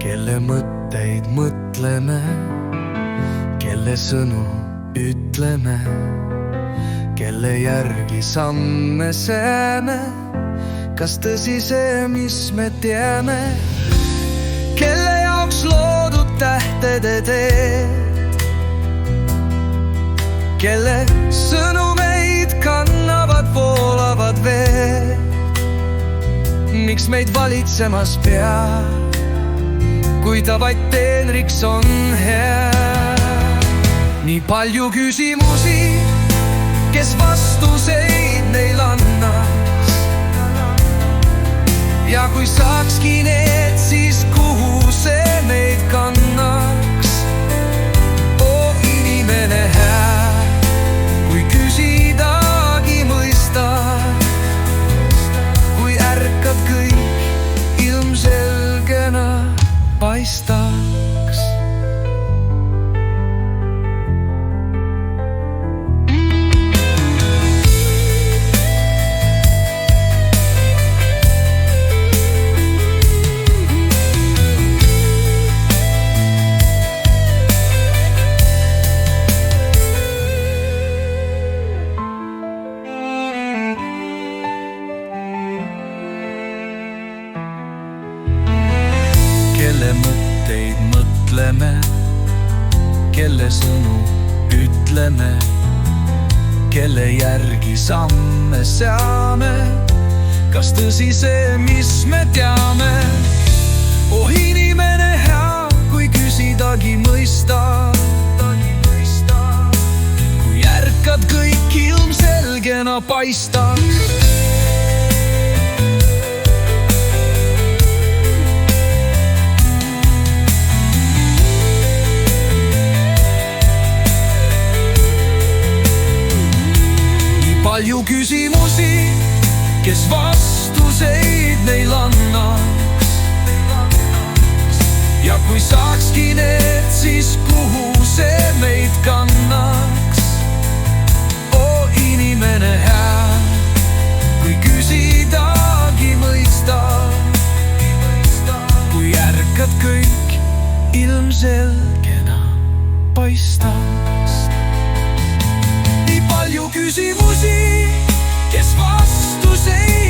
kelle mõtteid mõtleme, kelle sõnu ütleme, kelle järgi samme seeme. Kas tõsi see, mis me teame, kelle jaoks loodud tähtede teed, kelle sõnumeid kannavad voolavad veed. Miks meid valitsemas peab, kui ta vaid teenriks on hea? Nii palju küsimusi, kes vastuseid neil annaks, ja kui saakski need, siis kuhu see meid kannaks? O inimene hää, kui küsidagi mõistad, kui ärkad kõik ilmselgena paistaks. Kelle mõtteid mõtleme, kelle sõnu ütleme, kelle järgi samme seame. Kas tõsi see, mis me teame? Oh inimene hea, kui küsidagi mõistad, kui ärkad kõik ilmselgena paistaks. Palju küsimusi, kes vastuseid neil annaks, ja kui saakski need, siis kuhu see meid kannaks? O inimene hää, kui küsidagi mõistad, kui ärkad kõik ilmselgena paistaks. Nii palju küsimusi, kes vastuseid